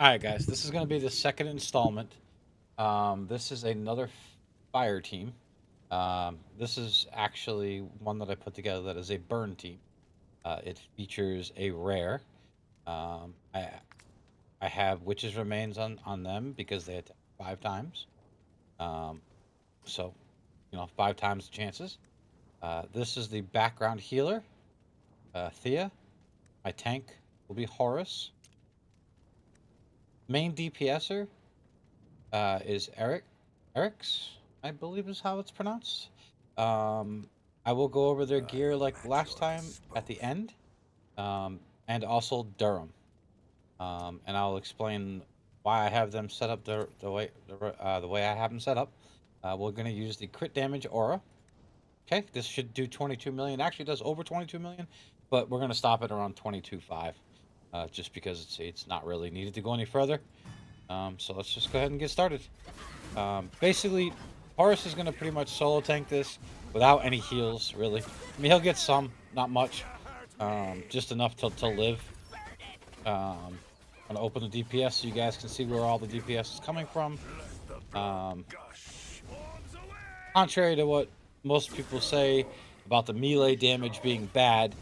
All right, guys, this is going to be the second installment. This is another fire team. This is actually one that I put together that is a burn team. It features a rare. Um, I I have witches remains on them because they attack 5 times. Um, so 5 times the chances. This is the background healer, Thea. My tank will be Horus. Main DPSer is Eric. Eric's, I believe is how it's pronounced. Um, I will go over their gear like last time at the end, um, and also Durham. And I'll explain why I have them set up the way I have them set up. We're going to use the crit damage aura. Okay, this should do 22 million. Actually, it does over 22 million, but we're going to stop it around 22.5, just because it's not really needed to go any further. So let's just go ahead and get started. Basically, Horus is going to pretty much solo tank this without any heals, really. I mean, he'll get some, not much, just enough to live. I'm going to open the DPS so you guys can see where all the DPS is coming from. Um, Contrary to what most people say about the melee damage being bad,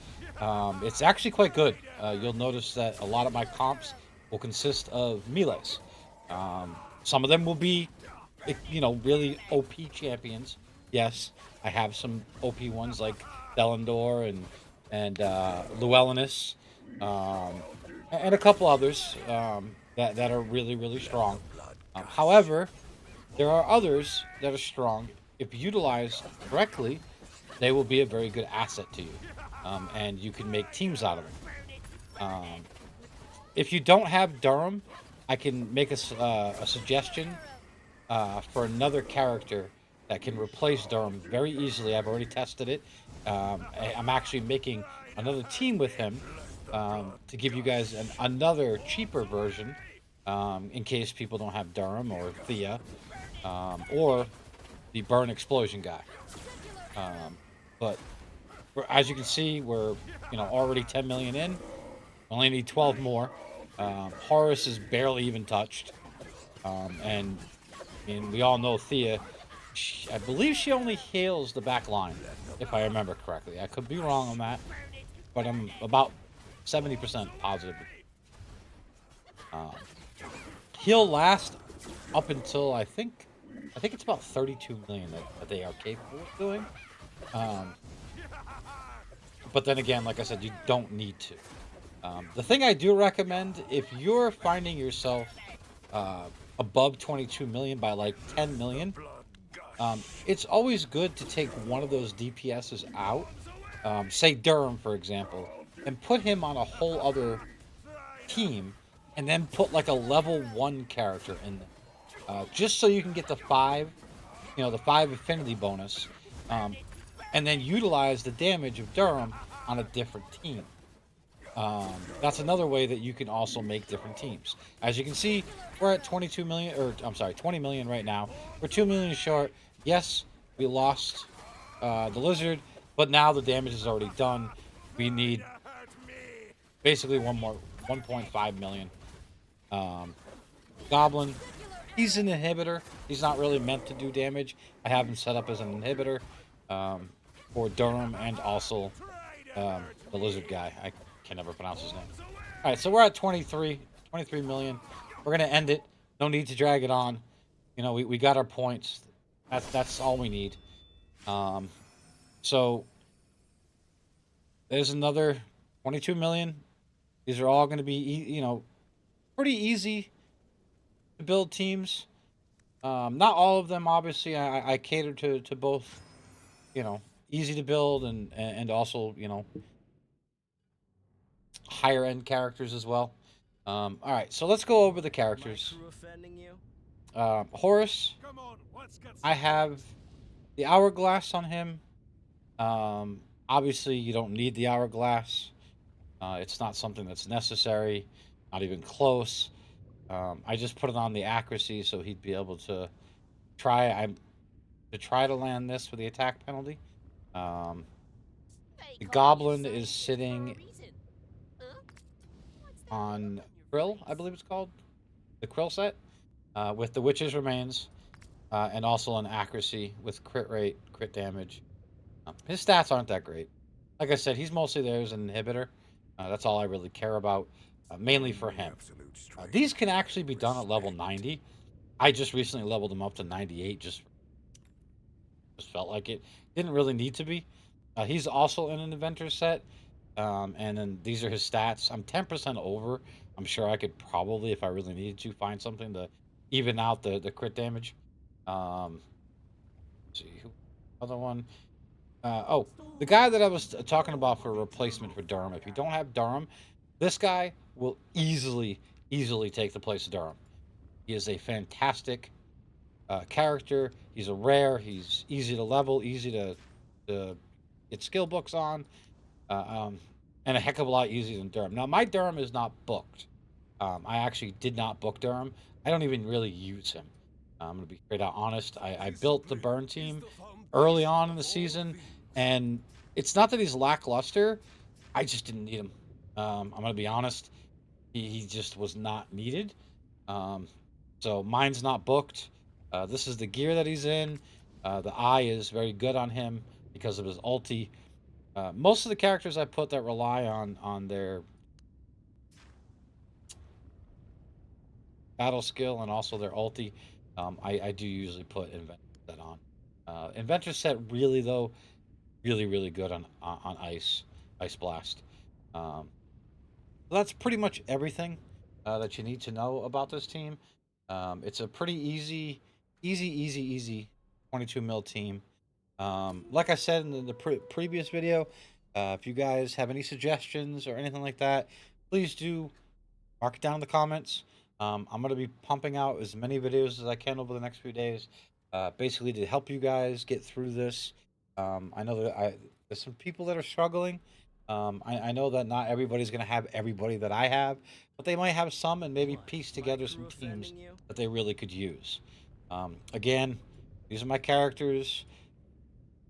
it's actually quite good. You'll notice that a lot of my comps will consist of melees. Some of them will be really OP champions. Yes, I have some OP ones like Delendor and Llewellynus, um, and a couple others that are really strong. However, there are others that are strong. If utilized correctly, they will be a very good asset to you, and you can make teams out of them. Um, if you don't have Durham, I can make a suggestion for another character that can replace Durham very easily. I've already tested it. I'm actually making another team with him to give you guys another cheaper version in case people don't have Durham or Thea or the Burn Explosion guy. Um, but as you can see, we're already 10 million in. Only need 12 more. Horus is barely even touched, and we all know Thea. I believe she only heals the back line, if I remember correctly. I could be wrong on that, but I'm about 70% positive. Um, he'll last up until I think it's about 32 million that they are capable of doing. Um, but then again, like I said, you don't need to. The thing I do recommend if you're finding yourself uh, above 22 million by like 10 million, it's always good to take one of those DPSs out, say Durham, for example, and put him on a whole other team, and then put like a level 1 character in there, just so you can get the five affinity bonus, um, and then utilize the damage of Durham on a different team. That's another way that you can also make different teams. As you can see, we're at 22 million, or I'm sorry, 20 million right now. We're 2 million short. Yes, we lost the lizard, but now the damage is already done. We need basically one more, 1.5 million. Um, Goblin, he's an inhibitor. He's not really meant to do damage. I have him set up as an inhibitor um, for Durham and also the lizard guy. I can never pronounce his name. All right, so we're at 23 million. We're gonna end it. No need to drag it on. We got our points. That's all we need. Um, so there's another 22 million. These are all going to be pretty easy to build teams. Not all of them, obviously. I cater to both. You know, easy to build and also higher end characters as well. All right, so let's go over the characters. Horus, I have the hourglass on him. Obviously, you don't need the hourglass. It's not something that's necessary, not even close. I just put it on the accuracy so he'd be able to try. I'm to try to land this with the attack penalty. Um, the goblin is sitting on Krill, I believe it's called. the Krill set with the Witch's Remains and also an accuracy with crit rate, crit damage. His stats aren't that great. Like I said, he's mostly there as an inhibitor. That's all I really care about, mainly for him. These can actually be done at level 90. I just recently leveled him up to 98. Just felt like it. Didn't really need to be. He's also in an inventor set, and then these are his stats. I'm 10% over. I'm sure I could probably, if I really needed to, find something to even out the crit damage. Um, let's see who other one. Oh, the guy that I was talking about for replacement for Durham. If you don't have Durham, this guy will easily take the place of Durham. He is a fantastic character. He's a rare. He's easy to level, easy to get skill books on, uh, um, and a heck of a lot easier than Durham. Now, my Durham is not booked. I actually did not book Durham. I don't even really use him. I'm going to be straight out honest. I built the burn team early on in the season, and it's not that he's lackluster. I just didn't need him. I'm going to be honest. He just was not needed. Um, so mine's not booked. This is the gear that he's in. The eye is very good on him because of his ulti. Most of the characters I put that rely on their battle skill and also their ulti, I do usually put Inventor Set on. Inventor Set really though, really good on Ice Blast. Um, that's pretty much everything that you need to know about this team. It's a pretty easy 22 mil team. Like I said in the previous video, if you guys have any suggestions or anything like that, please do mark it down in the comments. I'm going to be pumping out as many videos as I can over the next few days, basically to help you guys get through this. I know that there's some people that are struggling. I know that not everybody's going to have everybody that I have, but they might have some and maybe piece together some teams that they really could use. Again, these are my characters.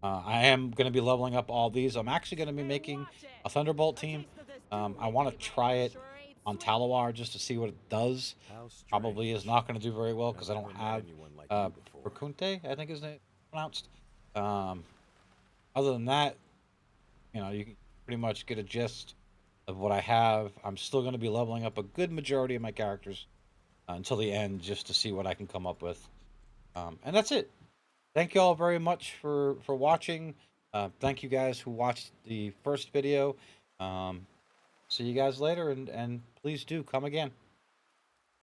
I am going to be leveling up all these. I'm actually going to be making a Thunderbolt team. I want to try it on Talawar just to see what it does. Probably is not going to do very well because I don't have Perkunte, I think is it pronounced. Um, Other than that, you can pretty much get a gist of what I have. I'm still going to be leveling up a good majority of my characters until the end just to see what I can come up with. And that's it. Thank you all very much for watching. Thank you guys who watched the first video. Um, See you guys later, and please do come again.